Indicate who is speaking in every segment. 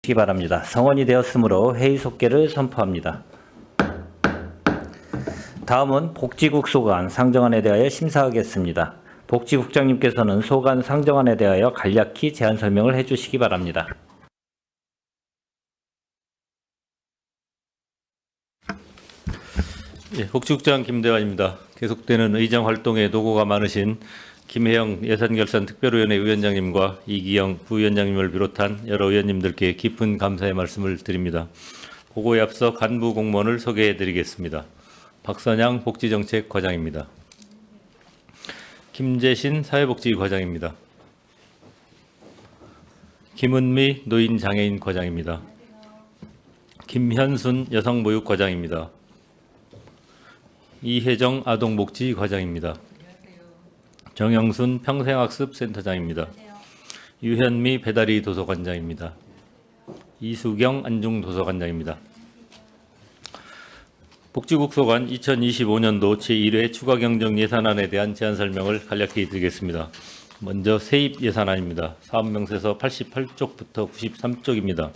Speaker 1: 주시기 바랍니다. 성원이 되었으므로 회의 속개를 선포합니다. 다음은 복지국 소관 상정안에 대하여 심사하겠습니다. 복지국장님께서는 소관 상정안에 대하여 간략히 제안 설명을 해주시기 바랍니다.
Speaker 2: 예, 복지국장 김대환입니다. 계속되는 의정 활동에 노고가 많으신 김혜영 예산결산특별위원회 위원장님과 이기영 부위원장님을 비롯한 여러 의원님들께 깊은 감사의 말씀을 드립니다. 보고에 앞서 간부 공무원을 소개해 드리겠습니다. 박선양 복지정책과장입니다. 김재신 사회복지과장입니다. 김은미 노인장애인과장입니다. 김현순 여성보육과장입니다. 이혜정 아동복지과장입니다. 정영순 평생학습센터장입니다. 유현미 배다리 도서관장입니다. 이수경 안중도서관장입니다. 복지국 소관 2025년도 제1회 추가경정 예산안에 대한 제안 설명을 간략히 드리겠습니다. 먼저 세입 예산안입니다. 사업명세서 88쪽부터 93쪽입니다.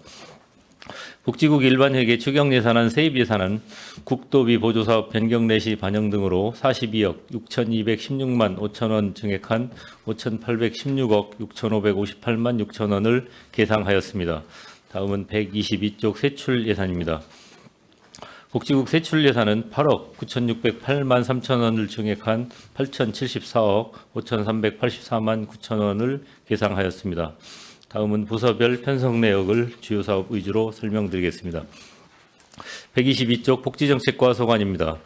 Speaker 2: 복지국 일반회계 추경예산안 세입예산은 국도비 보조사업 변경 내시 반영 등으로 42억 6,216만 5천원 증액한 5,816억 6,558만 6천원을 계상하였습니다. 다음은 122쪽 세출 예산입니다. 복지국 세출 예산은 8억 9,608만 3천원을 증액한 8,074억 5,384만 9천원을 계상하였습니다. 다음은 부서별 편성 내역을 주요 사업 위주로 설명드리겠습니다. 122쪽 복지정책과 소관입니다.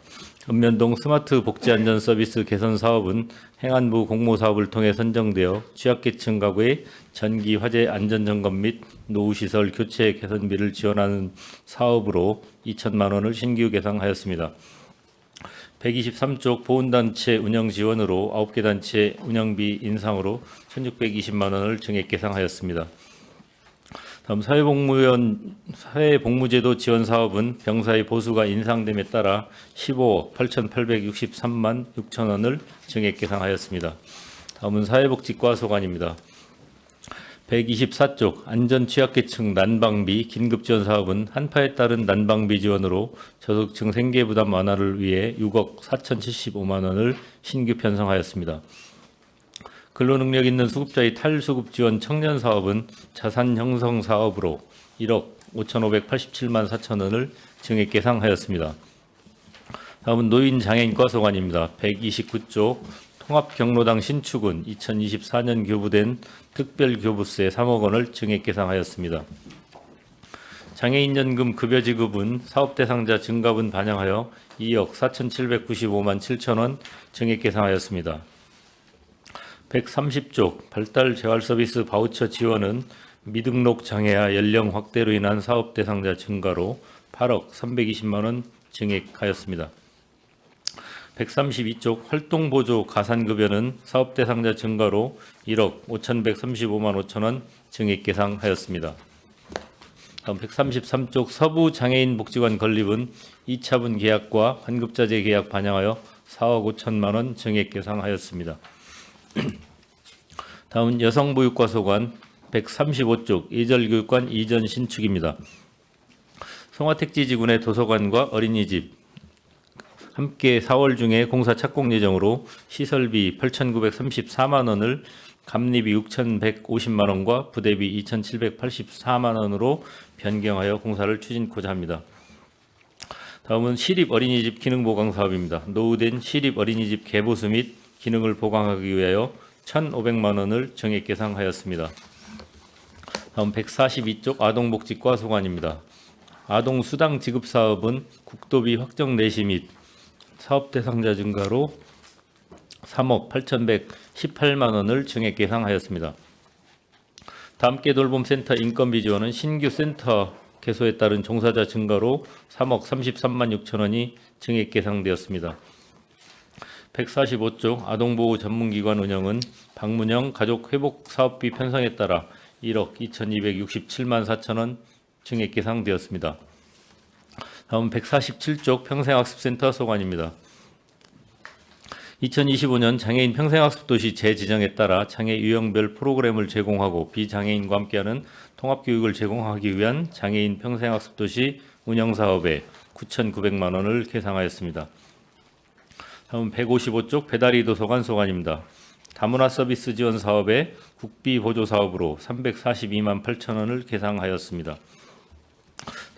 Speaker 2: 읍면동 스마트 복지안전서비스 개선 사업은 행안부 공모사업을 통해 선정되어 취약계층 가구의 전기 화재 안전점검 및 노후시설 교체 개선비를 지원하는 사업으로 2천만 원을 신규 계상하였습니다. 123쪽 보훈단체 운영 지원으로 9개 단체 운영비 인상으로 1,620만 원을 증액 계상하였습니다. 다음 사회복무제도 지원 사업은 병사의 보수가 인상됨에 따라 15억 8,863만 6천 원을 증액 계상하였습니다. 다음은 사회복지과 소관입니다. 124쪽 안전취약계층 난방비 긴급지원 사업은 한파에 따른 난방비 지원으로 저소득층 생계부담 완화를 위해 6억 4,075만 원을 신규 편성하였습니다. 근로능력 있는 수급자의 탈수급 지원 청년 사업은 자산 형성 사업으로 1억 5,587만 4천 원을 증액 계상하였습니다. 다음은 노인장애인과 소관입니다. 129쪽 통합경로당 신축은 2024년 교부된 특별교부세 3억 원을 증액 계상하였습니다. 장애인연금 급여지급은 사업대상자 증가분 반영하여 2억 4,795만 7천 원 증액 계상하였습니다. 130쪽 발달재활서비스 바우처 지원은 미등록 장애와 연령 확대로 인한 사업대상자 증가로 8억 320만 원 증액하였습니다. 132쪽 활동보조 가산급여는 사업대상자 증가로 1억 5,135만 5천 원 증액 계상하였습니다. 다음 133쪽 서부장애인 복지관 건립은 2차분 계약과 환급자재 계약 반영하여 4억 5천만 원 증액 계상하였습니다. 다음 여성보육과 소관 135쪽 예절교육관 이전 신축입니다. 송화택지지군의 도서관과 어린이집 함께 4월 중에 공사 착공 예정으로 시설비 8,934만 원을 감리비 6,150만 원과 부대비 2,784만 원으로 변경하여 공사를 추진코자 합니다. 다음은 시립 어린이집 기능 보강 사업입니다. 노후된 시립 어린이집 개보수 및 기능을 보강하기 위하여 1,500만 원을 증액 계상하였습니다. 다음 142쪽 아동복지과 소관입니다. 아동수당 지급 사업은 국도비 확정 내시 및 사업 대상자 증가로 3억 8,118만 원을 증액 계상하였습니다. 다함께 돌봄센터 인건비 지원은 신규 센터 개소에 따른 종사자 증가로 3억 33만 6천 원이 증액 계상되었습니다. 145쪽 아동보호 전문기관 운영은 방문형 가족회복 사업비 편성에 따라 1억 2,267만 4천 원 증액 계상되었습니다. 다음 147쪽 평생학습센터 소관입니다. 2025년 장애인 평생학습도시 재지정에 따라 장애 유형별 프로그램을 제공하고 비장애인과 함께하는 통합교육을 제공하기 위한 장애인 평생학습도시 운영사업에 9,900만 원을 계상하였습니다. 다음 155쪽 배달이 도서관 소관입니다. 다문화 서비스 지원 사업에 국비 보조 사업으로 342만 8천 원을 계상하였습니다.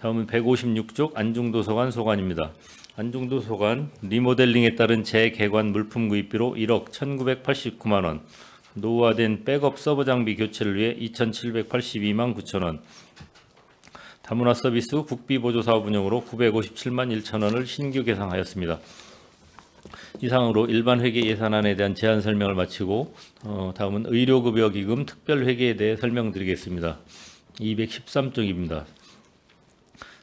Speaker 2: 다음은 156쪽 안중도서관 소관입니다. 안중도서관 리모델링에 따른 재개관 물품 구입비로 1억 1,989만 원, 노후화된 백업 서버 장비 교체를 위해 2,782만 9천 원, 다문화 서비스 국비 보조 사업 운영으로 957만 1천 원을 신규 계상하였습니다. 이상으로 일반 회계 예산안에 대한 제안 설명을 마치고 다음은 의료급여기금 특별회계에 대해 설명드리겠습니다. 213쪽입니다.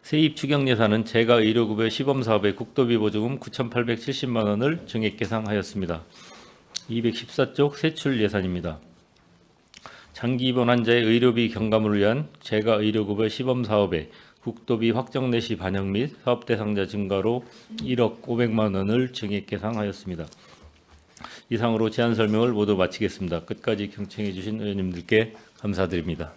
Speaker 2: 세입 추경 예산은 재가 의료급여 시범사업의 국도비 보조금 9,870만 원을 증액 계상하였습니다. 214쪽 세출 예산입니다. 장기 입원 환자의 의료비 경감을 위한 재가 의료급여 시범사업에 국도비 확정 내시 반영 및 사업 대상자 증가로 1억 500만 원을 증액 계상하였습니다. 이상으로 제안 설명을 모두 마치겠습니다. 끝까지 경청해 주신 의원님들께 감사드립니다.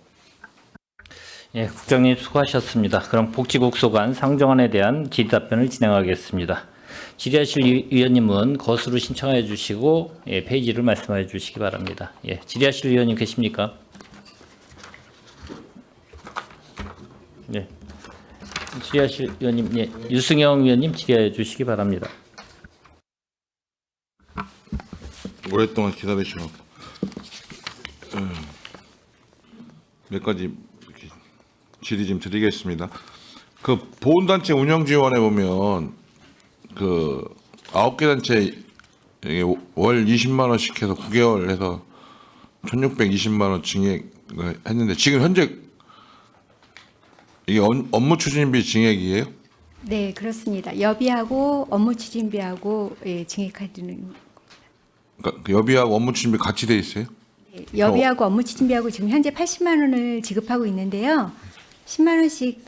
Speaker 1: 예, 국장님 수고하셨습니다. 그럼 복지국 소관 상정안에 대한 질의답변을 진행하겠습니다. 질의하실 위원님은 거수로 신청해 주시고 페이지를 말씀해 주시기 바랍니다. 예, 질의하실 위원님 계십니까? 네. 질의하실 위원님, 예, 유승영 위원님 질의해 주시기 바랍니다.
Speaker 3: 오랫동안 기다리셔. 몇 가지 질의 좀 드리겠습니다. 그 보훈단체 운영 지원에 보면 그 9개 단체 월 20만 원씩 해서 9개월 해서 1,620만 원 증액을 했는데 지금 현재 이게 업무 추진비 증액이에요?
Speaker 4: 네, 그렇습니다. 여비하고 업무 추진비하고 증액하는
Speaker 3: 그러니까 그 여비하고 업무 추진비 같이 돼 있어요?
Speaker 4: 여비하고 업무 추진비하고 지금 현재 80만 원을 지급하고 있는데요. 10만 원씩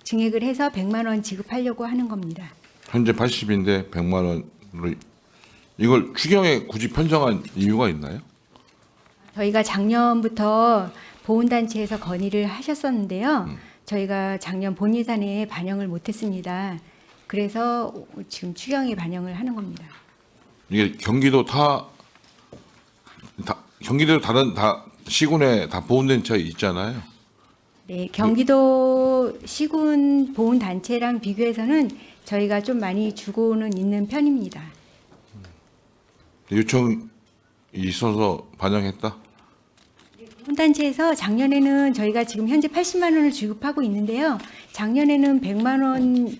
Speaker 4: 증액을 해서 100만 원 지급하려고 하는 겁니다.
Speaker 3: 현재 80인데 100만 원으로 이걸 추경에 굳이 편성한 이유가 있나요?
Speaker 4: 저희가 작년부터 보훈단체에서 건의를 하셨었는데요. 저희가 작년 본 예산에 반영을 못했습니다. 그래서 지금 추경에 반영을 하는 겁니다.
Speaker 3: 이게 경기도 경기도 다른 시군에 다 보훈단체 있잖아요.
Speaker 4: 네, 경기도 시군 보훈단체랑 비교해서는 저희가 좀 많이 주고는 있는 편입니다.
Speaker 3: 요청이 있어서 반영했다.
Speaker 4: 보훈단체에서 작년에는 저희가 지금 현재 80만 원을 지급하고 있는데요. 작년에는 100만 원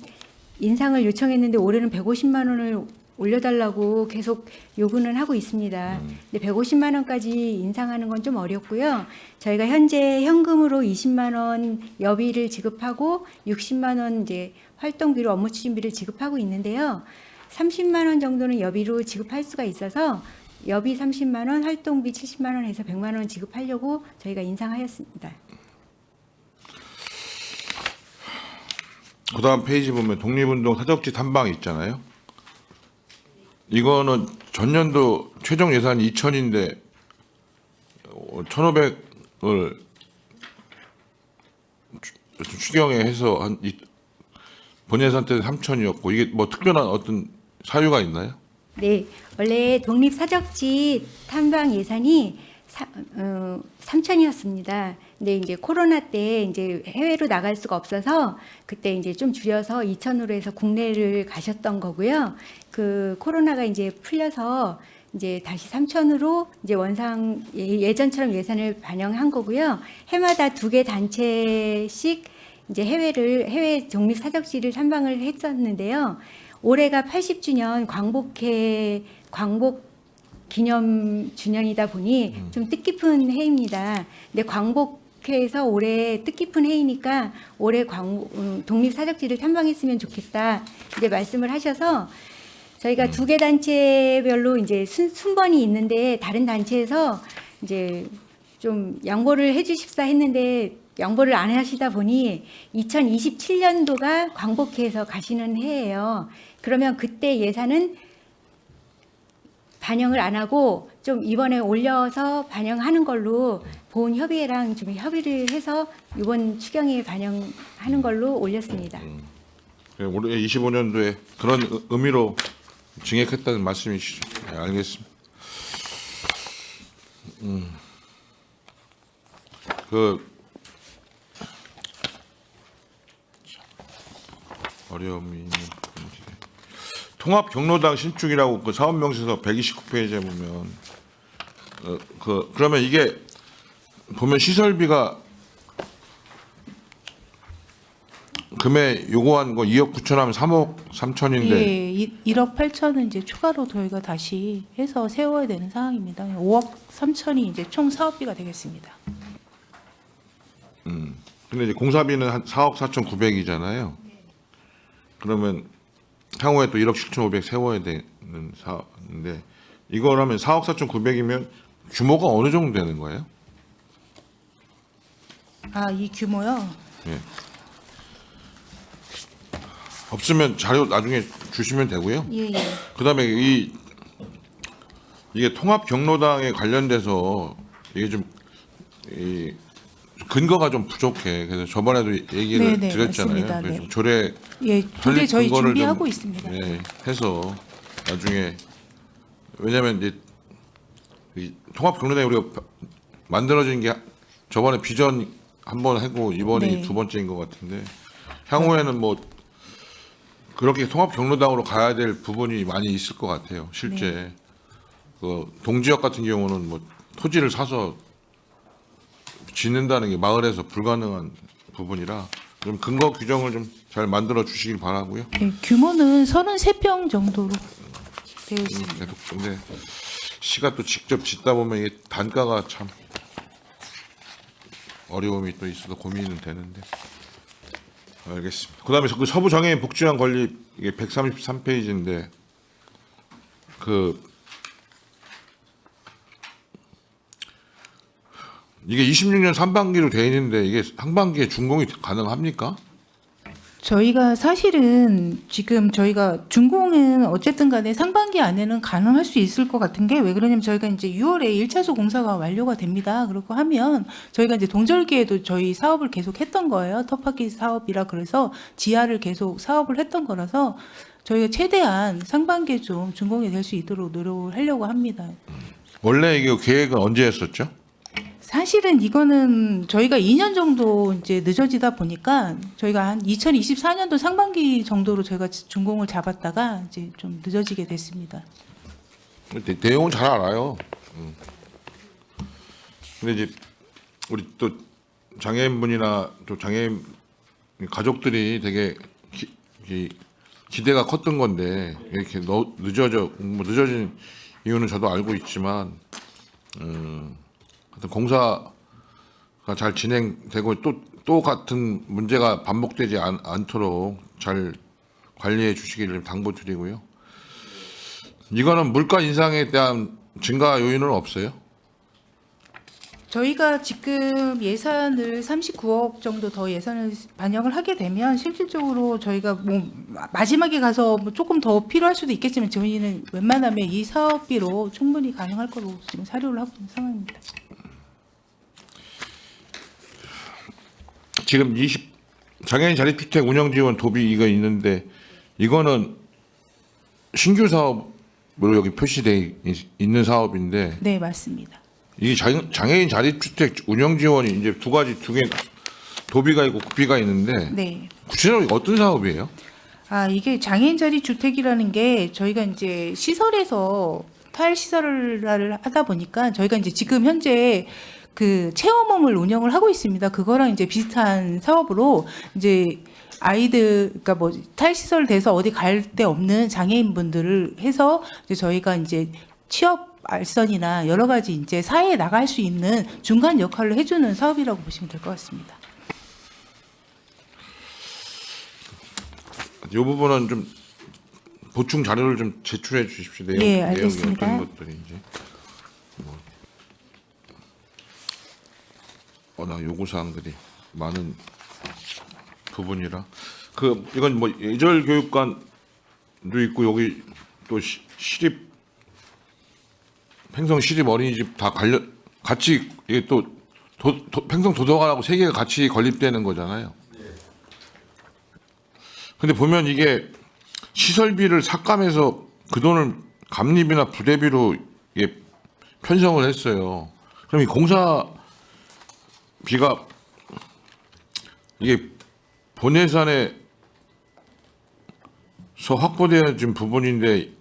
Speaker 4: 인상을 요청했는데 올해는 150만 원을 올려달라고 계속 요구는 하고 있습니다. 근데 150만 원까지 인상하는 건 좀 어렵고요. 저희가 현재 현금으로 20만 원 여비를 지급하고 60만 원 이제 활동비로 업무 추진비를 지급하고 있는데요. 30만 원 정도는 여비로 지급할 수가 있어서 여비 30만 원, 활동비 70만 원 해서 100만 원 지급하려고 저희가 인상하였습니다.
Speaker 3: 그다음 페이지 보면 독립운동 사적지 탐방 있잖아요. 이거는 전년도 최종 예산이 2,000인데 1,500을 추경에 해서 본 예산 때는 3,000이었고 이게 뭐 특별한 어떤 사유가 있나요?
Speaker 4: 네, 원래 독립사적지 탐방 예산이 3,000이었습니다. 근데 이제 코로나 때 이제 해외로 나갈 수가 없어서 그때 이제 좀 줄여서 2,000으로 해서 국내를 가셨던 거고요. 그 코로나가 이제 풀려서 이제 다시 3,000으로 이제 원상 예전처럼 예산을 반영한 거고요. 해마다 2개 단체씩 이제 해외 독립사적지를 탐방을 했었는데요. 올해가 80주년 광복 기념 주년이다 보니 좀 뜻깊은 해입니다. 근데 광복회에서 올해 뜻깊은 해이니까 올해 독립사적지를 탐방했으면 좋겠다 이제 말씀을 하셔서 저희가 2개 단체별로 이제 순번이 있는데 다른 단체에서 이제 좀 양보를 해주십사 했는데 양보를 안 하시다 보니 2027년도가 광복회에서 가시는 해예요. 그러면 그때 예산은 반영을 안 하고 좀 이번에 올려서 반영하는 걸로 보훈 협의회랑 좀 협의를 해서 이번 추경에 반영하는 걸로 올렸습니다.
Speaker 3: 올해 25년도에 그런 의미로 증액했다는 말씀이시죠? 네, 알겠습니다. 그 어려움이 있는 부분인데. 통합 경로당 신축이라고 그 사업 명세서 129페이지에 보면 그러면 이게 보면 시설비가 금액 요구한 거 2억 9천 하면 3억 3천인데
Speaker 5: 예, 1억 8천은 이제 추가로 저희가 다시 해서 세워야 되는 상황입니다. 5억 3천이 이제 총 사업비가 되겠습니다.
Speaker 3: 근데 이제 공사비는 한 4억 4천 9백이잖아요. 그러면 향후에 또 1억 7천 5백 세워야 되는 사업인데 이거라면 4억 4천 9백이면 규모가 어느 정도 되는 거예요?
Speaker 5: 아, 이 규모요?
Speaker 3: 없으면 자료 나중에 주시면 되고요.
Speaker 5: 예, 예.
Speaker 3: 그다음에 이게 통합 경로당에 관련돼서 이게 좀 근거가 좀 부족해. 그래서 저번에도 얘기를
Speaker 5: 네네,
Speaker 3: 드렸잖아요.
Speaker 5: 맞습니다.
Speaker 3: 그래서
Speaker 5: 네.
Speaker 3: 조례
Speaker 5: 예, 그게 저희
Speaker 3: 근거를
Speaker 5: 준비하고
Speaker 3: 좀,
Speaker 5: 있습니다.
Speaker 3: 예, 해서 나중에 왜냐하면 이제 이 통합 경로당이 우리가 만들어진 게 저번에 비전 한 번 하고 이번이
Speaker 5: 네.
Speaker 3: 두 번째인 것 같은데 향후에는 뭐 그렇게 통합 경로당으로 가야 될 부분이 많이 있을 것 같아요. 실제
Speaker 5: 네.
Speaker 3: 그 동지역 같은 경우는 뭐 토지를 사서 짓는다는 게 마을에서 불가능한 부분이라 좀 근거 규정을 좀 잘 만들어 주시길 바라고요.
Speaker 5: 예, 규모는 33평 정도로 되어 있습니다.
Speaker 3: 계속 근데 시가 또 직접 짓다 보면 이게 단가가 참 어려움이 또 있어서 고민은 되는데 알겠습니다. 그다음에 그 서부 장애인 복지관 건립 이게 133페이지인데 이게 26년 상반기로 돼 있는데 이게 상반기에 준공이 가능합니까?
Speaker 5: 저희가 사실은 지금 저희가 준공은 어쨌든 간에 상반기 안에는 가능할 수 있을 것 같은 게 왜 그러냐면 저희가 이제 6월에 1차소 공사가 완료가 됩니다. 그렇고 하면 저희가 이제 동절기에도 저희 사업을 계속 했던 거예요. 터파기 사업이라 그래서 지하를 계속 사업을 했던 거라서 저희가 최대한 상반기에 좀 준공이 될 수 있도록 노력을 하려고 합니다.
Speaker 3: 원래 이게 계획은 언제 했었죠?
Speaker 5: 사실은 이거는 저희가 2년 정도 이제 늦어지다 보니까 저희가 한 2024년도 상반기 정도로 저희가 준공을 잡았다가 이제 좀 늦어지게 됐습니다.
Speaker 3: 내용은 잘 알아요. 근데 이제 우리 또 장애인분이나 또 장애인 가족들이 되게 기대가 컸던 건데 이렇게 늦어진 이유는 저도 알고 있지만 하여튼 공사가 잘 진행되고 또 같은 문제가 반복되지 않도록 잘 관리해 주시기를 당부드리고요. 이거는 물가 인상에 대한 증가 요인은 없어요?
Speaker 5: 저희가 지금 예산을 39억 정도 더 예산을 반영을 하게 되면 실질적으로 저희가 뭐 마지막에 가서 뭐 조금 더 필요할 수도 있겠지만 저희는 웬만하면 이 사업비로 충분히 가능할 거로 지금 사료를 하고 있는 상황입니다.
Speaker 3: 지금 장애인 자립주택 운영지원 도비 이거 있는데 이거는 신규 사업으로 여기 표시돼 있는 사업인데
Speaker 5: 네, 맞습니다.
Speaker 3: 이 장애인 자립주택 운영지원이 이제 두 개 도비가 있고 국비가 있는데
Speaker 5: 네.
Speaker 3: 구체적으로 어떤 사업이에요?
Speaker 5: 아, 이게 장애인 자리 주택이라는 게 저희가 이제 시설에서 타일 시설을 하다 보니까 저희가 이제 지금 현재 그 체험홈을 운영을 하고 있습니다. 그거랑 이제 비슷한 사업으로 이제 아이들, 그러니까 뭐 타일 시설 돼서 어디 갈 데 없는 장애인분들을 해서 이제 저희가 이제 취업 알선이나 여러 가지 이제 사회에 나갈 수 있는 중간 역할을 해주는 사업이라고 보시면 될 것 같습니다.
Speaker 3: 이 부분은 좀 보충 자료를 좀 제출해 주십시오.
Speaker 5: 예, 알겠습니다.
Speaker 3: 내용이 어떤 것들인지. 워낙 요구 사항들이 많은 부분이라 이건 뭐 예절 교육관도 있고 여기 또 시립 팽성 시립 어린이집 다 같이 이게 또 팽성 도서관하고 세 개가 같이 건립되는 거잖아요. 근데 보면 이게 시설비를 삭감해서 그 돈을 감립이나 부대비로 이게 편성을 했어요. 그럼 이 공사비가 이게 본 예산에서 확보되어진 부분인데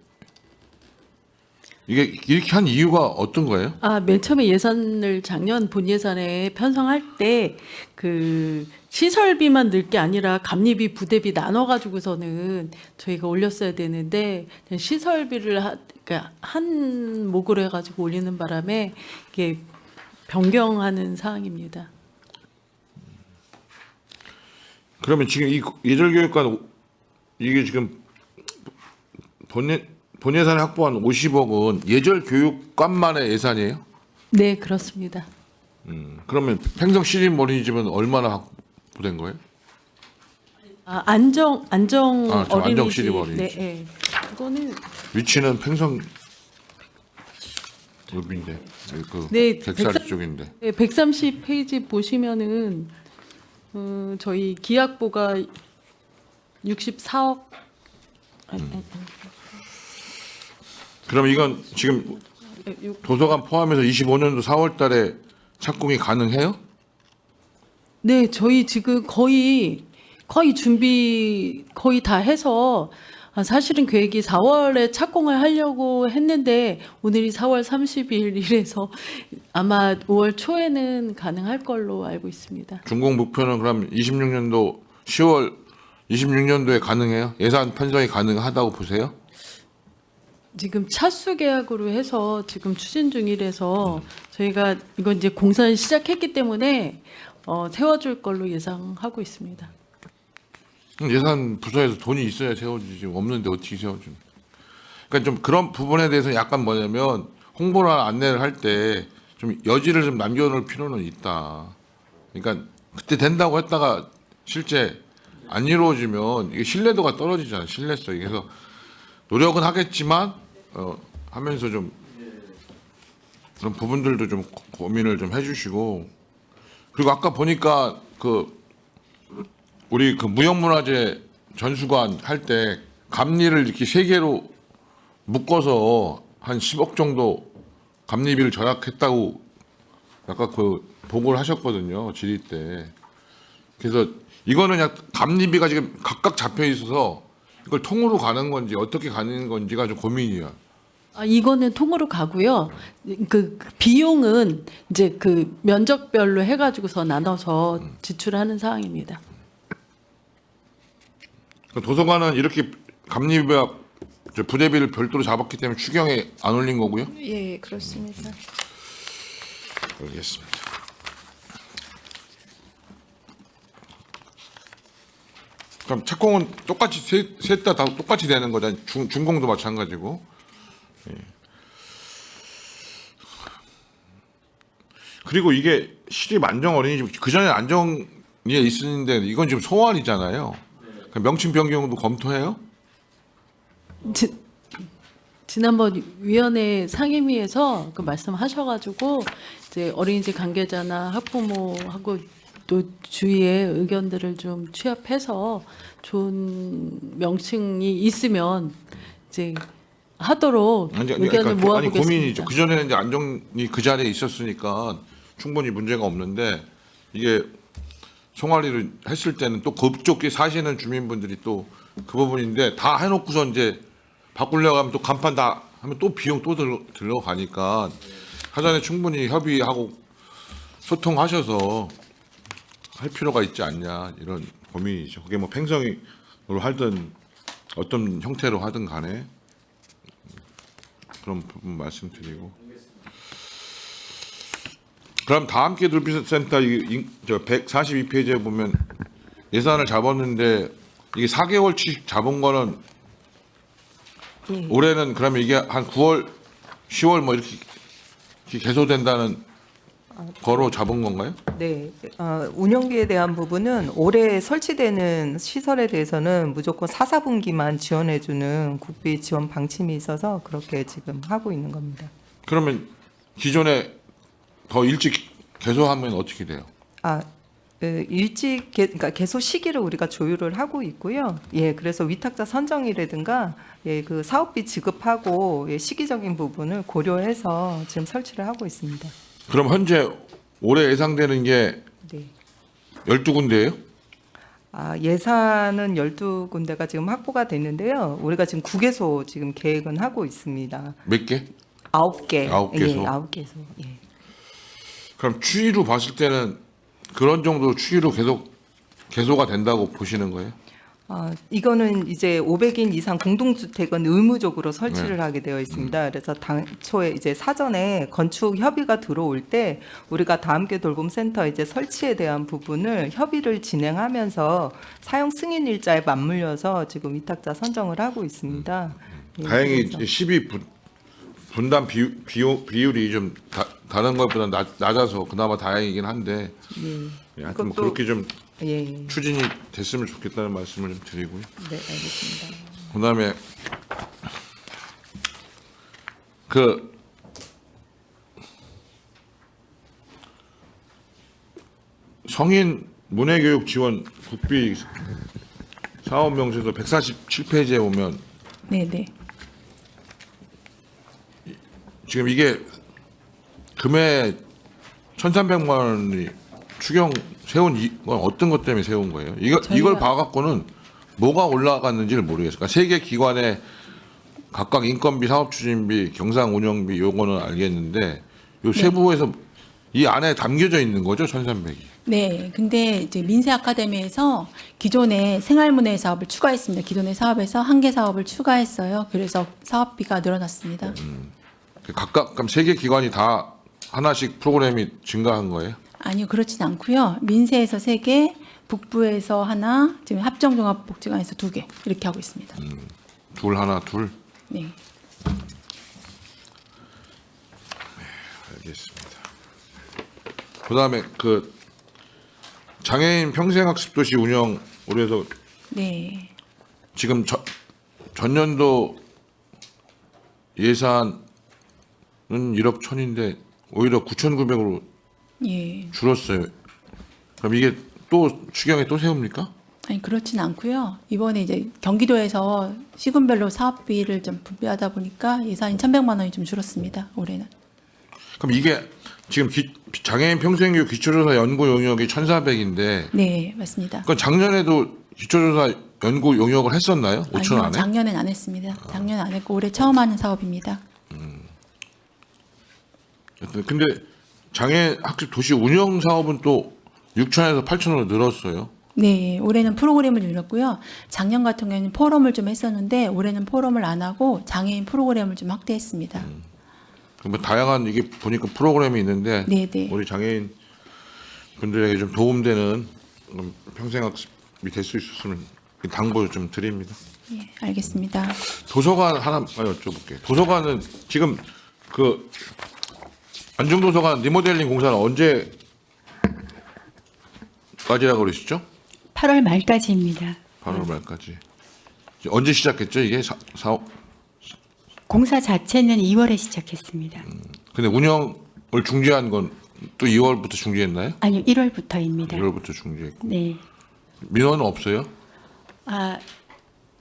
Speaker 3: 이게 이렇게 한 이유가 어떤 거예요?
Speaker 6: 맨 처음에 예산을 작년 본 예산에 편성할 때 그 시설비만 늘 게 아니라 감리비, 부대비 나눠 가지고서는 저희가 올렸어야 되는데 시설비를 그러니까 한 목으로 해가지고 올리는 바람에 이게 변경하는 사항입니다.
Speaker 3: 그러면 지금 이 예절교육관 이게 지금 본 예산에 확보한 50억은 예절교육관만의 예산이에요?
Speaker 6: 네, 그렇습니다.
Speaker 3: 그러면 팽성 시립 어린이집은 얼마나 확보된 거예요?
Speaker 6: 안정
Speaker 3: 저 안정
Speaker 6: 어린이집.
Speaker 3: 시립 어린이집.
Speaker 6: 네. 이거는
Speaker 3: 위치는 팽성 읍인데 그
Speaker 6: 네,
Speaker 3: 객사리 쪽인데.
Speaker 6: 네, 130페이지 보시면은 저희 기약보가 64억.
Speaker 3: 그럼 이건 지금 도서관 포함해서 25년도 4월달에 착공이 가능해요?
Speaker 6: 네, 저희 지금 거의 준비 거의 다 해서 사실은 계획이 4월에 착공을 하려고 했는데 오늘이 4월 30일이라서 아마 5월 초에는 가능할 걸로 알고 있습니다.
Speaker 3: 준공 목표는 그럼 26년도 10월 26년도에 가능해요? 예산 편성이 가능하다고 보세요?
Speaker 6: 지금 차수 계약으로 해서 지금 추진 중이라서 저희가 이건 이제 공사를 시작했기 때문에 세워줄 걸로 예상하고 있습니다.
Speaker 3: 예산 부서에서 돈이 있어야 세워주지 없는데 어떻게 세워주는? 그러니까 좀 그런 부분에 대해서 약간 뭐냐면 홍보나 안내를 할 때 좀 여지를 좀 남겨놓을 필요는 있다. 그러니까 그때 된다고 했다가 실제 안 이루어지면 이게 신뢰도가 떨어지잖아요. 신뢰성이. 그래서 노력은 하겠지만 하면서 좀 그런 부분들도 좀 고민을 좀 해주시고 그리고 아까 보니까 우리 그 무형문화재 전수관 할 때 감리를 이렇게 세 개로 묶어서 한 10억 정도 감리비를 절약했다고 아까 그 보고를 하셨거든요. 질의 때. 그래서 이거는 감리비가 지금 각각 잡혀 있어서 이걸 통으로 가는 건지 어떻게 가는 건지가 좀 고민이야.
Speaker 6: 이거는 통으로 가고요. 그 비용은 이제 그 면적별로 해가지고서 나눠서 지출하는 사항입니다.
Speaker 3: 도서관은 이렇게 감리비와 부대비를 별도로 잡았기 때문에 추경에 안 올린 거고요.
Speaker 5: 예, 그렇습니다.
Speaker 3: 알겠습니다. 그럼 착공은 똑같이 셋 다 똑같이 되는 거잖아요. 준공도 마찬가지고. 예. 그리고 이게 시립 안정 어린이집 그 전에 안정에 있었는데 이건 지금 소환이잖아요. 그러니까 명칭 변경도 검토해요?
Speaker 6: 지난번 위원회 상임위에서 그 말씀하셔가지고 이제 어린이집 관계자나 학부모하고 또 주위의 의견들을 좀 취합해서 좋은 명칭이 있으면 이제 하도록 의견을 모아보겠습니다.
Speaker 3: 고민이죠. 그 전에는 이제 안정이 그 자리에 있었으니까 충분히 문제가 없는데 이게 송화리를 했을 때는 또 그쪽에 사시는 주민분들이 또 그 부분인데 다 해놓고서 이제 바꾸려고 하면 또 간판 다 하면 또 비용 또 들어가니까 사전에 충분히 협의하고 소통하셔서 할 필요가 있지 않냐 이런 고민이죠. 그게 뭐 팽성으로 하든 어떤 형태로 하든 간에 그런 부분 말씀드리고. 그럼 다 함께 돌봄센터 142페이지에 보면 예산을 잡았는데 이게 4개월치 잡은 거는 올해는 그러면 이게 한 9월, 10월 뭐 이렇게 개소된다는 거로 잡은 건가요?
Speaker 7: 네, 운영비에 대한 부분은 올해 설치되는 시설에 대해서는 무조건 4, 4분기만 지원해주는 국비 지원 방침이 있어서 그렇게 지금 하고 있는 겁니다.
Speaker 3: 그러면 기존에 더 일찍 개소하면 어떻게 돼요?
Speaker 7: 그러니까 개소 시기를 우리가 조율을 하고 있고요. 예, 그래서 위탁자 선정이라든가 예, 그 사업비 지급하고 예, 시기적인 부분을 고려해서 지금 설치를 하고 있습니다.
Speaker 3: 그럼 현재 올해 예상되는 게
Speaker 7: 네.
Speaker 3: 12군데예요?
Speaker 7: 예산은 12군데가 지금 확보가 됐는데요. 우리가 지금 9개소 지금 계획은 하고 있습니다.
Speaker 3: 몇 개?
Speaker 7: 9개.
Speaker 3: 아홉 개소.
Speaker 7: 예, 9개소. 예.
Speaker 3: 그럼 추이로 봤을 때는 그런 정도 추이로 계속 개소가 된다고 보시는 거예요?
Speaker 7: 이거는 이제 500인 이상 공동주택은 의무적으로 설치를 하게 되어 있습니다. 그래서 당초에 이제 사전에 건축 협의가 들어올 때 우리가 다함께 돌봄센터 이제 설치에 대한 부분을 협의를 진행하면서 사용 승인 일자에 맞물려서 지금 위탁자 선정을 하고 있습니다. 예,
Speaker 3: 다행히
Speaker 7: 그래서.
Speaker 3: 12 분담 비율이 좀 다른 것보다 낮아서 그나마 다행이긴 한데 하여튼 뭐
Speaker 7: 그것도-
Speaker 3: 그렇게 좀
Speaker 7: 예,
Speaker 3: 추진이 됐으면 좋겠다는 말씀을 좀 드리고요.
Speaker 7: 네, 알겠습니다.
Speaker 3: 그다음에 그 성인 문해교육 지원 국비 사업 명세서 147페이지에 보면
Speaker 5: 네, 네.
Speaker 3: 지금 이게 금액 1,300만 원이 추경 세운 이건 어떤 것 때문에 세운 거예요? 이걸 봐갖고는 뭐가 올라갔는지를 모르겠어요. 그러니까 세 개 기관에 각각 인건비, 사업추진비, 경상운영비 요거는 알겠는데 요 세부에서 이 안에 담겨져 있는 거죠, 1,300이.
Speaker 5: 네, 근데 이제 민세 아카데미에서 기존의 생활문해 사업을 추가했습니다. 기존의 사업에서 한 개 사업을 추가했어요. 그래서 사업비가 늘어났습니다.
Speaker 3: 각각 그럼 세 개 기관이 다 하나씩 프로그램이 증가한 거예요?
Speaker 5: 아니요, 그렇진 않고요. 민세에서 3개, 북부에서 하나, 지금 합정종합복지관에서 2개 이렇게 하고 있습니다.
Speaker 3: 둘 하나 둘.
Speaker 5: 네.
Speaker 3: 알겠습니다. 그다음에 그 장애인 평생학습도시 운영 올해서
Speaker 5: 네.
Speaker 3: 지금 전년도 예산은 1억 1,000인데 오히려 9,900으로
Speaker 5: 예.
Speaker 3: 줄었어요. 그럼 이게 또 추경에 또 세웁니까?
Speaker 5: 아니 그렇진 않고요. 이번에 이제 경기도에서 시군별로 사업비를 좀 분배하다 보니까 예산이 1,100만 원이 좀 줄었습니다. 올해는.
Speaker 3: 그럼 이게 지금 장애인 평생교육 기초조사 연구 용역이 1,400인데
Speaker 5: 네, 맞습니다.
Speaker 3: 그건 작년에도 기초조사 연구 용역을 했었나요? 5천
Speaker 5: 아니요,
Speaker 3: 안에?
Speaker 5: 작년엔 안 했습니다. 작년 안 했고 올해 처음 하는 사업입니다.
Speaker 3: 근데 장애인 학습 도시 운영 사업은 또 6천에서 8천으로 늘었어요.
Speaker 5: 네, 올해는 프로그램을 늘렸고요. 작년 같은 경우에는 포럼을 좀 했었는데 올해는 포럼을 안 하고 장애인 프로그램을 좀 확대했습니다.
Speaker 3: 뭐 다양한 이게 보니까 프로그램이 있는데
Speaker 5: 네, 네.
Speaker 3: 우리 장애인 분들에게 좀 도움되는 평생학습이 될 수 있었으면 당부 좀 드립니다.
Speaker 5: 예, 알겠습니다.
Speaker 3: 도서관 하나 여쭤볼게요. 도서관은 지금 그 안중도서관 리모델링 공사는 언제까지라고 그러시죠?
Speaker 8: 8월 말까지입니다.
Speaker 3: 8월 말까지. 언제 시작했죠 이게 사업?
Speaker 8: 공사 자체는 2월에 시작했습니다.
Speaker 3: 근데 운영을 중지한 건 또 2월부터 중지했나요?
Speaker 8: 아니요, 1월부터입니다.
Speaker 3: 1월부터 중지했고
Speaker 8: 네.
Speaker 3: 민원은 없어요?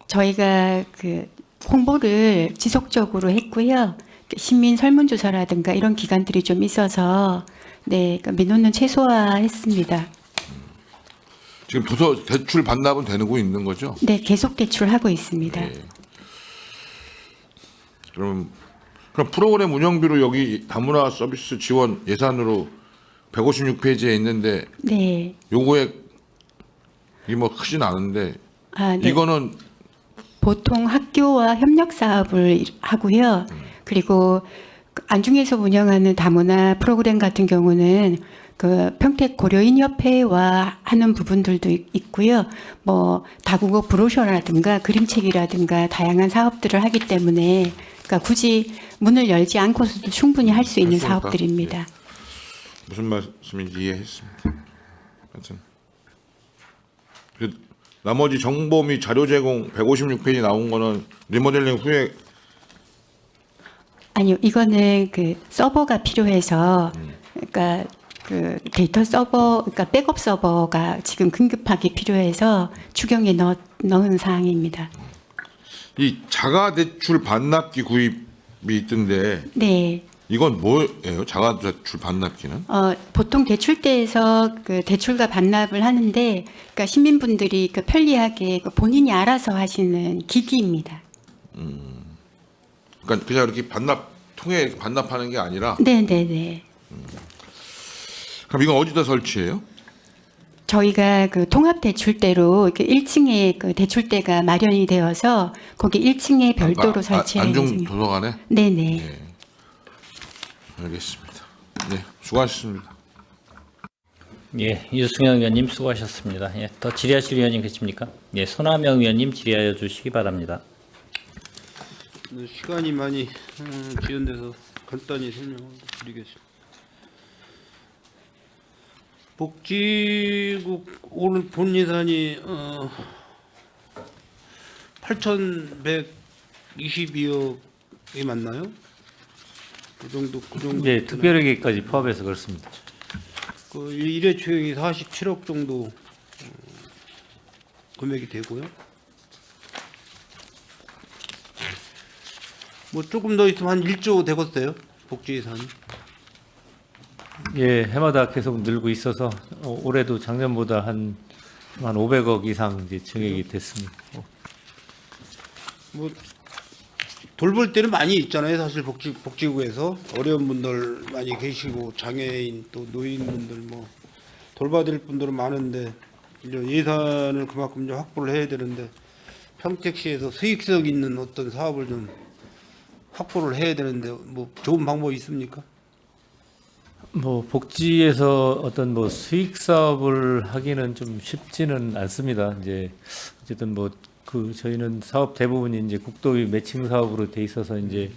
Speaker 8: 저희가 그 홍보를 지속적으로 했고요. 시민 설문조사라든가 이런 기관들이 좀 있어서 네, 그러니까 민원은 최소화했습니다.
Speaker 3: 지금 도서 대출 반납은 되고 있는 거죠?
Speaker 8: 네, 계속 대출하고 있습니다.
Speaker 3: 네. 그럼 프로그램 운영비로 여기 다문화 서비스 지원 예산으로 156페이지에 있는데
Speaker 8: 네.
Speaker 3: 요거에 이게 뭐 크진 않은데
Speaker 8: 네.
Speaker 3: 이거는
Speaker 8: 보통 학교와 협력 사업을 하고요. 그리고 안중에서 운영하는 다문화 프로그램 같은 경우는 그 평택 고려인 협회와 하는 부분들도 있고요. 뭐 다국어 브로셔라든가 그림책이라든가 다양한 사업들을 하기 때문에 그러니까 굳이 문을 열지 않고서도 충분히 할 수 있는
Speaker 3: 할 수 있다?
Speaker 8: 사업들입니다.
Speaker 3: 무슨 말씀인지 이해했습니다. 하여튼 나머지 정보 및 자료 제공 156페이지 나온 거는 리모델링 후에
Speaker 8: 아니요, 이거는 그 서버가 필요해서, 그러니까 그 데이터 서버, 그러니까 백업 서버가 지금 급하게 필요해서 추경에 넣은 사항입니다.
Speaker 3: 이 자가 대출 반납기 구입이 있던데
Speaker 8: 네.
Speaker 3: 이건 뭐예요? 자가 대출 반납기는?
Speaker 8: 보통 대출대에서 그 대출과 반납을 하는데, 그러니까 시민분들이 그 편리하게 그 본인이 알아서 하시는 기기입니다.
Speaker 3: 그러니까 그냥 이렇게 통에 이렇게 반납하는 게 아니라
Speaker 8: 네네네.
Speaker 3: 그럼 이건 어디다 설치해요?
Speaker 8: 저희가 그 통합 대출대로 이렇게 1층에 그 대출대가 마련이 되어서 거기 1층에 별도로 설치해 있는
Speaker 3: 안중
Speaker 8: 중이에요.
Speaker 3: 도서관에?
Speaker 8: 네네.
Speaker 3: 네. 알겠습니다. 네, 수고하셨습니다.
Speaker 1: 예, 유승현 의원님 수고하셨습니다. 예, 더 질의하실 의원님 계십니까? 예, 손하명 의원님 질의하여 주시기 바랍니다.
Speaker 9: 네, 시간이 많이 지연돼서 간단히 설명을 드리겠습니다. 복지국 오늘 본 예산이 8,122억이 맞나요? 그 정도
Speaker 2: 네, 특별회계까지 포함해서 그렇습니다.
Speaker 9: 그 일회 초용이 47억 정도 금액이 되고요. 뭐 조금 더 있으면 한 1조 되겠어요. 복지 예산이.
Speaker 2: 예, 해마다 계속 늘고 있어서 올해도 작년보다 한 500억 이상 이제 증액이 됐습니다.
Speaker 9: 뭐 돌볼 때는 많이 있잖아요. 사실 복지국에서 어려운 분들 많이 계시고 장애인 또 노인분들 뭐 돌봐드릴 분들은 많은데 이제 예산을 그만큼 좀 확보를 해야 되는데 평택시에서 수익성 있는 어떤 사업을 좀 확보를 해야 되는데 뭐 좋은 방법이 있습니까?
Speaker 2: 뭐 복지에서 어떤 뭐 수익 사업을 하기는 좀 쉽지는 않습니다. 이제 어쨌든 뭐 그 저희는 사업 대부분이 이제 국도비 매칭 사업으로 돼 있어서 이제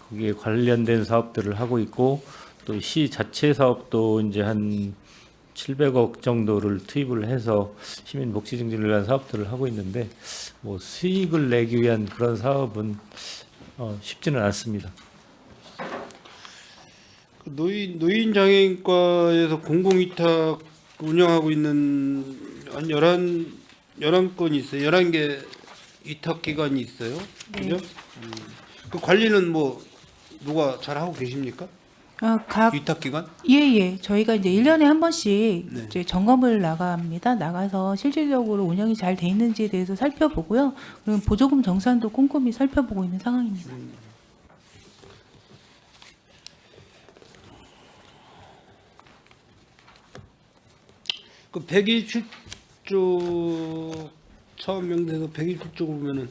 Speaker 2: 거기에 관련된 사업들을 하고 있고 또 시 자체 사업도 이제 한 700억 정도를 투입을 해서 시민 복지 증진을 위한 사업들을 하고 있는데 뭐 수익을 내기 위한 그런 사업은 쉽지는 않습니다.
Speaker 9: 노인 장애인과에서 공공위탁 운영하고 있는 한 11건이 있어요. 11개 위탁 기관이 있어요. 그죠? 그 관리는 뭐 누가 잘 하고 계십니까?
Speaker 5: 각
Speaker 9: 위탁 기관?
Speaker 5: 예. 저희가 이제 1년에 한 번씩
Speaker 9: 네.
Speaker 5: 이제 점검을 나갑니다. 나가서 실질적으로 운영이 잘 돼 있는지에 대해서 살펴보고요. 그리고 보조금 정산도 꼼꼼히 살펴보고 있는 상황입니다.
Speaker 9: 그 127조 처음 명돼서 127조 보면은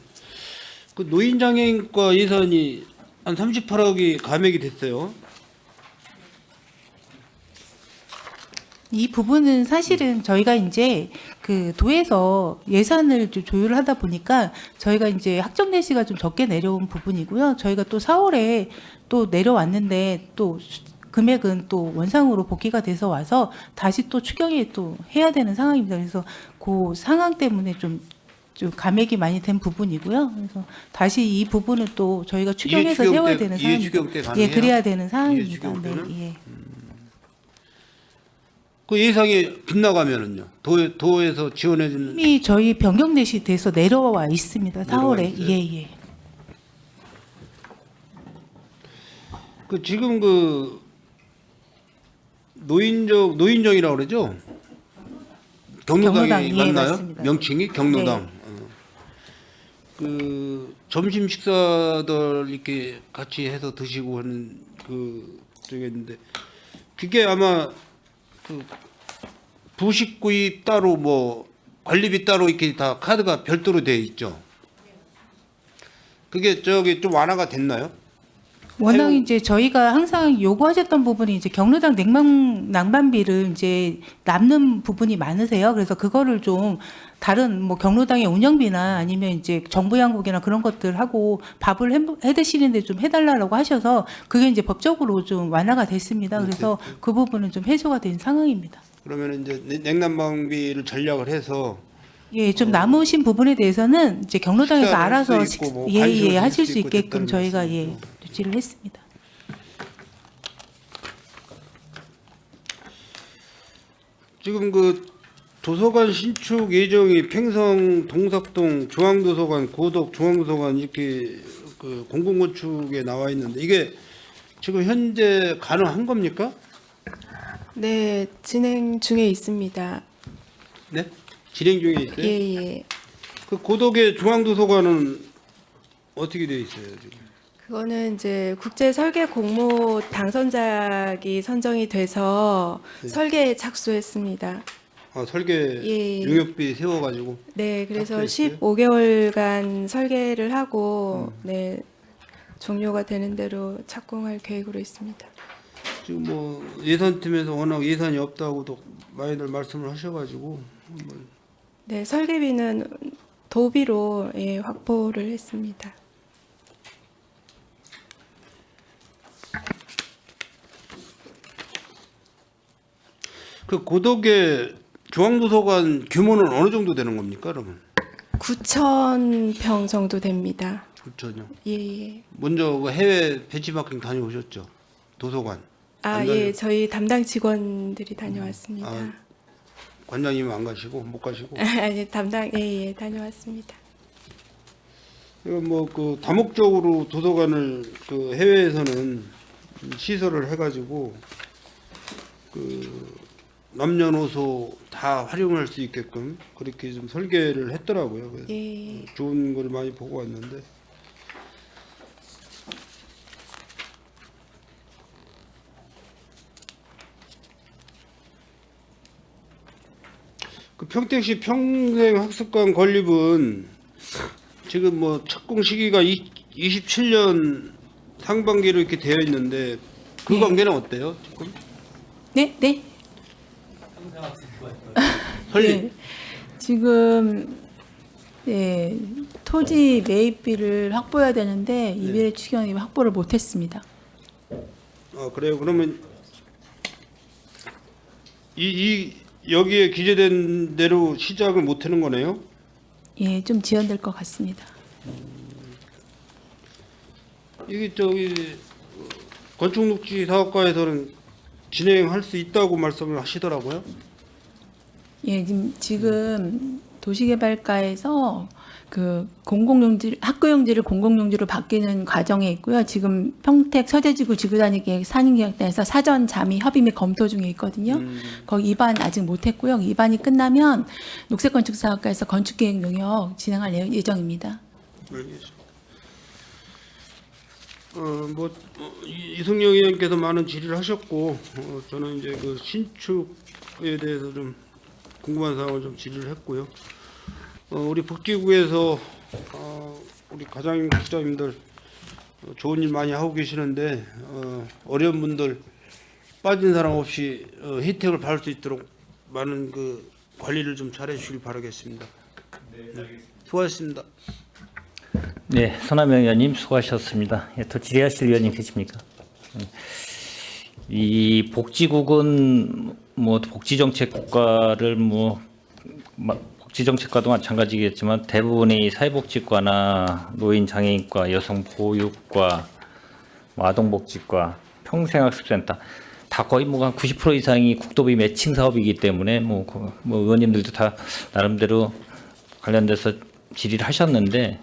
Speaker 9: 그 노인 장애인과 예산이 한 38억이 감액이 됐어요.
Speaker 5: 이 부분은 사실은 저희가 이제 그 도에서 예산을 좀 조율을 하다 보니까 저희가 이제 학점 내시가 좀 적게 내려온 부분이고요. 저희가 또 4월에 또 내려왔는데 또 금액은 또 원상으로 복귀가 돼서 와서 다시 또 추경이 또 해야 되는 상황입니다. 그래서 그 상황 때문에 좀 감액이 많이 된 부분이고요. 그래서 다시 이 부분은 또 저희가 추경해서 세워야 되는 상황입니다.
Speaker 9: 이해추경 때 가능해요?
Speaker 5: 예, 그래야 되는 상황입니다.
Speaker 9: 이해추경
Speaker 5: 네,
Speaker 9: 때는?
Speaker 5: 예.
Speaker 9: 그 예상이 빗나가면은요. 도에서 지원해 주는
Speaker 5: 이미 저희 변경 내시 돼서 내려와 있습니다.
Speaker 9: 내려와
Speaker 5: 4월에.
Speaker 9: 있어요?
Speaker 5: 예.
Speaker 9: 그 지금 그 노인정이라고 그러죠? 경로당이
Speaker 5: 경로당, 예,
Speaker 9: 맞나요?
Speaker 5: 맞습니다.
Speaker 9: 명칭이 경로당. 그 점심 식사들 이렇게 같이 해서 드시고 하는 그 저게 있는데 그게 아마 그 부식 구입 따로 뭐 관리비 따로 이렇게 다 카드가 별도로 돼 있죠. 그게 저기 좀 완화가 됐나요?
Speaker 5: 워낙
Speaker 9: 사용-
Speaker 5: 이제 저희가 항상 요구하셨던 부분이 이제 경로당 낭만비를 이제 남는 부분이 많으세요. 그래서 그거를 좀 다른 뭐 경로당의 운영비나 아니면 이제 정부 양국이나 그런 것들 하고 밥을 해 드시는데 좀 해달라고 하셔서 그게 이제 법적으로 좀 완화가 됐습니다. 그래서 그 부분은 좀 해소가 된 상황입니다.
Speaker 9: 그러면 이제 냉난방비를 전략을 해서
Speaker 5: 예, 좀 남으신 부분에 대해서는 이제 경로당에서
Speaker 9: 식사를 할
Speaker 5: 알아서
Speaker 9: 수 있고 뭐
Speaker 5: 예,
Speaker 9: 간식을 드실
Speaker 5: 하실
Speaker 9: 수
Speaker 5: 수
Speaker 9: 있고
Speaker 5: 있게끔
Speaker 9: 됐다는
Speaker 5: 저희가
Speaker 9: 말씀이죠.
Speaker 5: 유지를 했습니다.
Speaker 9: 지금 그 도서관 신축 예정이 팽성, 동삭동, 중앙도서관, 고덕, 중앙도서관 이렇게 그 공공건축에 나와 있는데 이게 지금 현재 가능한 겁니까?
Speaker 10: 네, 진행 중에 있습니다.
Speaker 9: 네? 진행 중에 있어요?
Speaker 10: 예, 예.
Speaker 9: 그 고덕의 중앙도서관은 어떻게 돼 있어요 지금?
Speaker 10: 그거는 이제 국제 설계 공모 당선작이 선정이 돼서
Speaker 9: 네.
Speaker 10: 설계에 착수했습니다.
Speaker 9: 아 설계
Speaker 10: 예.
Speaker 9: 용역비 세워가지고
Speaker 10: 네, 그래서
Speaker 9: 착수했어요?
Speaker 10: 15개월간 설계를 하고 네, 종료가 되는 대로 착공할 계획으로 있습니다.
Speaker 9: 지금 뭐 예산팀에서 워낙 예산이 없다고도 많이들 말씀을 하셔가지고 한번
Speaker 10: 네, 설계비는 도비로 예, 확보를 했습니다.
Speaker 9: 그 고덕의 중앙도서관 규모는 어느 정도 되는 겁니까 그러면?
Speaker 10: 9,000평 정도 됩니다.
Speaker 9: 9천요.
Speaker 10: 예, 예.
Speaker 9: 먼저 그 해외 배치마킹 다녀오셨죠? 도서관.
Speaker 10: 아,
Speaker 9: 안
Speaker 10: 예,
Speaker 9: 다녀-
Speaker 10: 저희 담당 직원들이 다녀왔습니다.
Speaker 9: 아, 관장님은 안 가시고 못 가시고.
Speaker 10: 아니, 담당, 예, 예, 다녀왔습니다.
Speaker 9: 이거 뭐 그 다목적으로 도서관을 그 해외에서는 시설을 해가지고 그 남녀노소 다 활용할 수 있게끔 그렇게 좀 설계를 했더라고요. 그래서
Speaker 10: 예,
Speaker 9: 좋은 걸 많이 보고 왔는데 그 평택시 평생학습관 건립은 지금 뭐 착공 시기가 27년 상반기로 이렇게 되어 있는데 그
Speaker 10: 네.
Speaker 9: 관계는 어때요? 지금
Speaker 5: 네, 네.
Speaker 9: 설립
Speaker 5: 네. 지금 네, 토지 매입비를 확보해야 되는데 이외의 추경이 확보를 못했습니다.
Speaker 9: 그래요. 그러면 이 여기에 기재된 대로 시작을 못 하는 거네요.
Speaker 5: 예, 좀 지연될 것 같습니다.
Speaker 9: 이게 저기 건축녹지 사업과에서는 진행할 수 있다고 말씀을 하시더라고요.
Speaker 5: 예, 지금 도시개발과에서 그 공공용지 학구용지를 공공용지로 바뀌는 과정에 있고요. 지금 평택 서대지구 지구단위 계획 상임계획단에서 사전 잠의 협의 및 검토 중에 있거든요. 거기 입안 아직 못했고요. 입안이 끝나면 녹색건축사업과에서 건축계획 용역 진행할 예정입니다.
Speaker 9: 알겠습니다. 이승영 의원께서 많은 질의를 하셨고 저는 이제 그 신축에 대해서 좀 궁금한 사항을 좀 질의를 했고요. 우리 복지국에서 우리 과장님, 부장님들 좋은 일 많이 하고 계시는데 어려운 분들 빠진 사람 없이 혜택을 받을 수 있도록 많은 그 관리를 좀 잘해 주시길 바라겠습니다. 네, 수고하셨습니다.
Speaker 1: 네, 손하명 의원님 수고하셨습니다. 예, 더 질의하실 의원님 계십니까? 이 복지국은 뭐 복지정책과를 복지정책과도 마찬가지겠지만 대부분의 사회복지과나 노인장애인과, 여성보육과, 아동복지과, 평생학습센터 다 거의 뭐 한 90% 이상이 국도비 매칭 사업이기 때문에 뭐 의원님들도 다 나름대로 관련돼서 질의를 하셨는데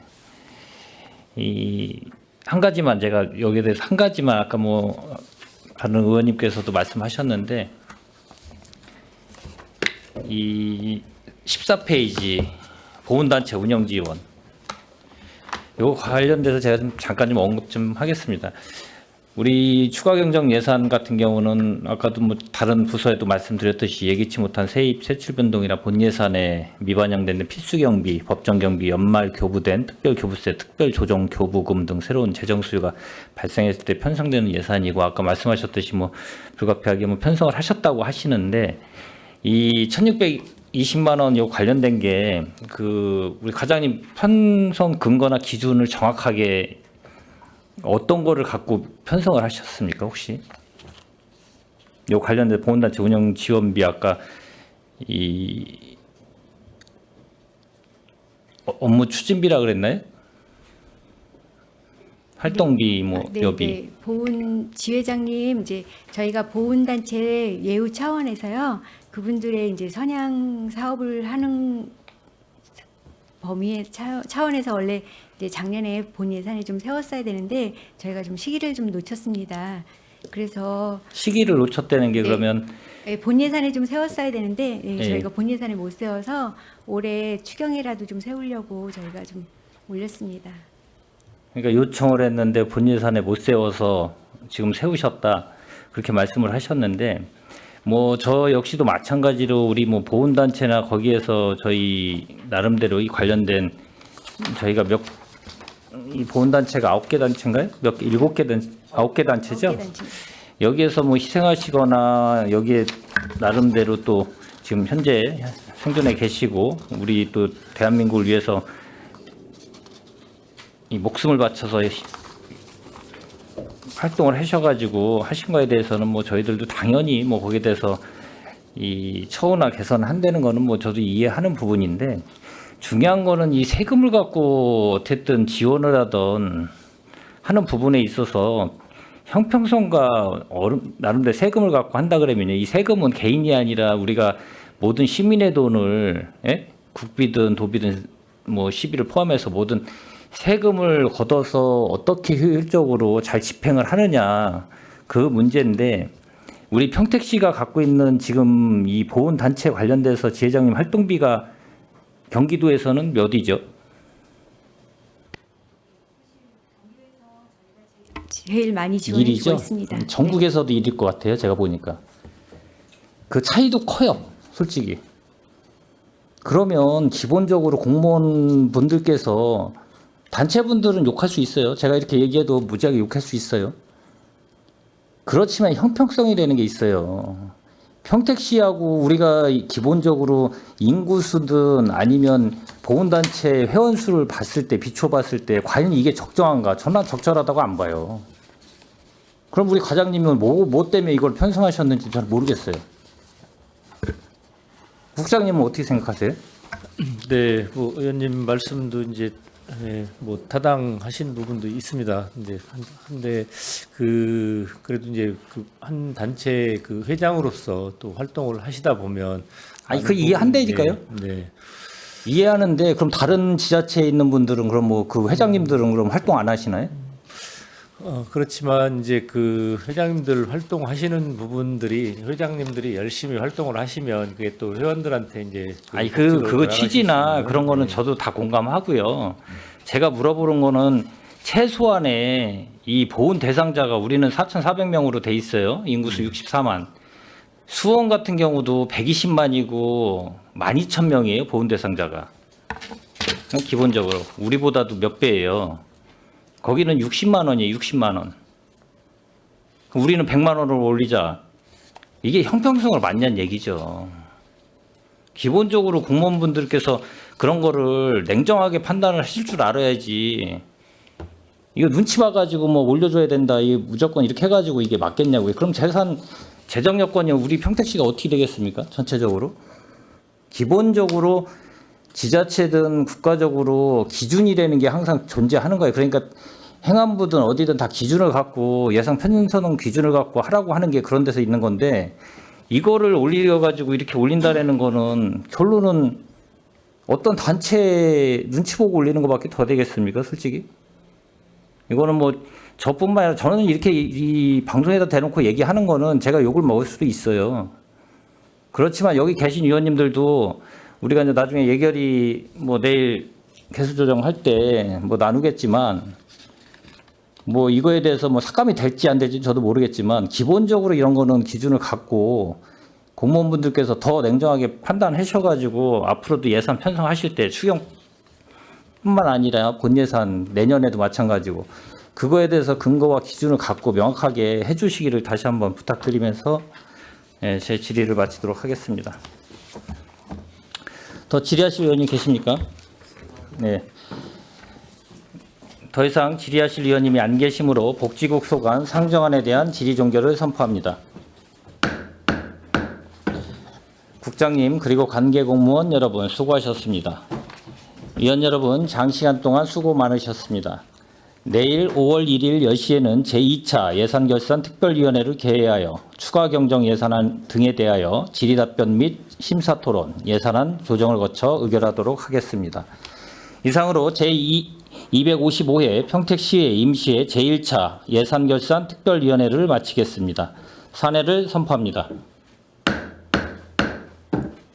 Speaker 1: 이 한 가지만 제가 여기에 대해서 한 가지만 아까 뭐 다른 의원님께서도 말씀하셨는데 이 14페이지 보훈단체 운영 지원 이거 관련돼서 제가 좀 잠깐 좀 언급 좀 하겠습니다. 우리 추가 경정 예산 같은 경우는 아까도 뭐 다른 부서에도 말씀드렸듯이 예기치 못한 세입 세출 변동이나 본 예산에 미반영된 필수 경비, 법정 경비, 연말 교부된 특별 교부세, 특별 조정 교부금 등 새로운 재정 수요가 발생했을 때 편성되는 예산이고 아까 말씀하셨듯이 뭐 불가피하게 뭐 편성을 하셨다고 하시는데 이 1,620만 원 요 관련된 게 그 우리 과장님 편성 근거나 기준을 정확하게 어떤 거를 갖고 편성을 하셨습니까 혹시? 요 관련된 보훈단체 운영 지원비 아까 이 업무 추진비라 그랬나요? 활동비 뭐
Speaker 4: 네,
Speaker 1: 여비.
Speaker 4: 네. 보훈 지회장님 이제 저희가 보훈단체 예우 차원에서요. 그분들의 이제 선양 사업을 하는 범위의 차원에서 원래 이제 작년에 본 예산을 좀 세웠어야 되는데 저희가 좀 시기를 좀 놓쳤습니다. 그래서
Speaker 1: 시기를 놓쳤다는 게
Speaker 4: 네.
Speaker 1: 그러면
Speaker 4: 예, 본 예산을 좀 세웠어야 되는데 예,
Speaker 1: 예.
Speaker 4: 저희가 본 예산을 못 세워서 올해 추경이라도 좀 세우려고 저희가 좀 올렸습니다.
Speaker 1: 그러니까 요청을 했는데 본 예산에 못 세워서 지금 세우셨다 그렇게 말씀을 하셨는데 뭐 저 역시도 마찬가지로 우리 뭐 보훈단체나 거기에서 저희 나름대로 이 관련된 저희가 이 보훈단체가 9개 단체인가요? 9개 단체죠?
Speaker 4: 어깨단체.
Speaker 1: 여기에서 뭐 희생하시거나 여기에 나름대로 또 지금 현재 생존에 계시고 우리 또 대한민국을 위해서 이 목숨을 바쳐서 활동을 하셔가지고 하신 거에 대해서는 뭐 저희들도 당연히 뭐 거기에 대해서 이 처우나 개선한다는 거는 뭐 저도 이해하는 부분인데 중요한 거는 이 세금을 갖고 어쨌든 지원을 하던 하는 부분에 있어서 형평성과 나름대로 세금을 갖고 한다 그러면요 이 세금은 개인이 아니라 우리가 모든 시민의 돈을 국비든 도비든 뭐 시비를 포함해서 모든 세금을 걷어서 어떻게 효율적으로 잘 집행을 하느냐 그 문제인데 우리 평택시가 갖고 있는 지금 이 보훈단체 관련돼서 지회장님 활동비가 경기도에서는 몇이죠?
Speaker 4: 제일 많이 지원해 주고
Speaker 1: 일이죠?
Speaker 4: 있습니다.
Speaker 1: 전국에서도 일일 것 같아요. 제가 보니까. 그 차이도 커요. 솔직히. 그러면 기본적으로 공무원분들께서 단체분들은 욕할 수 있어요. 제가 이렇게 얘기해도 무지하게 욕할 수 있어요. 그렇지만 형평성이라는 게 있어요. 평택시하고 우리가 기본적으로 인구수든 아니면 보훈단체 회원수를 봤을 때 비춰봤을 때 과연 이게 적정한가? 저는 적절하다고 안 봐요. 그럼 우리 과장님은 뭐 때문에 이걸 편성하셨는지 잘 모르겠어요. 국장님은 어떻게 생각하세요?
Speaker 2: 네, 뭐 의원님 말씀도 이제 뭐 타당하신 부분도 있습니다. 근데 그래도 이제 그 한 단체 그 회장으로서 또 활동을 하시다 보면
Speaker 1: 아니 그 이해한다니까요.
Speaker 2: 네.
Speaker 1: 이해하는데 그럼 다른 지자체에 있는 분들은 그럼 뭐 그 회장님들은 그럼 활동 안 하시나요?
Speaker 2: 그렇지만 이제 그 회장님들 활동하시는 부분들이 회장님들이 열심히 활동을 하시면 그게 또 회원들한테 이제
Speaker 1: 아니
Speaker 2: 복지로
Speaker 1: 그거
Speaker 2: 돌아가실 수
Speaker 1: 취지나
Speaker 2: 있는,
Speaker 1: 그런 거는
Speaker 2: 네.
Speaker 1: 저도 다 공감하고요. 제가 물어보는 거는 최소한의 이 보훈 대상자가 우리는 4,400명으로 돼 있어요. 인구수 64만. 수원 같은 경우도 120만이고 12,000명이에요. 보훈 대상자가. 기본적으로 우리보다도 몇 배예요. 거기는 60만 원이에요. 60만 원. 우리는 100만 원을 올리자. 이게 형평성을 맞냐는 얘기죠. 기본적으로 공무원분들께서 그런 거를 냉정하게 판단을 하실 줄 알아야지. 이거 눈치 봐가지고 뭐 올려줘야 된다. 이게 무조건 이렇게 해가지고 이게 맞겠냐고요. 그럼 재정 여건이 우리 평택시가 어떻게 되겠습니까? 전체적으로. 기본적으로 지자체든 국가적으로 기준이라는 게 항상 존재하는 거예요. 그러니까 행안부든 어디든 다 기준을 갖고 예상 편성은 기준을 갖고 하라고 하는 게 그런 데서 있는 건데 이거를 올려가지고 이렇게 올린다라는 거는 결론은 어떤 단체 눈치 보고 올리는 것밖에 더 되겠습니까? 솔직히. 이거는 뭐 저뿐만 아니라 저는 이렇게 이 방송에다 대놓고 얘기하는 거는 제가 욕을 먹을 수도 있어요. 그렇지만 여기 계신 위원님들도 우리가 이제 나중에 예결위 뭐 내일 개수 조정할 때 뭐 나누겠지만 뭐 이거에 대해서 뭐 삭감이 될지 안 될지 저도 모르겠지만 기본적으로 이런 거는 기준을 갖고 공무원분들께서 더 냉정하게 판단하셔가지고 앞으로도 예산 편성하실 때 추경뿐만 아니라 본 예산 내년에도 마찬가지고 그거에 대해서 근거와 기준을 갖고 명확하게 해주시기를 다시 한번 부탁드리면서 제 질의를 마치도록 하겠습니다. 더 질의하실 의원님 계십니까? 네. 더 이상 질의하실 의원님이 안 계시므로 복지국 소관 상정안에 대한 질의 종결을 선포합니다. 국장님 그리고 관계 공무원 여러분 수고하셨습니다. 위원 여러분 장시간 동안 수고 많으셨습니다. 내일 5월 1일 10시에는 제2차 예산결산 특별위원회를 개회하여 추가 경정 예산안 등에 대하여 질의답변 및 심사토론, 예산안 조정을 거쳐 의결하도록 하겠습니다. 이상으로 제255회 평택시의 임시의 제1차 예산결산 특별위원회를 마치겠습니다. 산회를 선포합니다.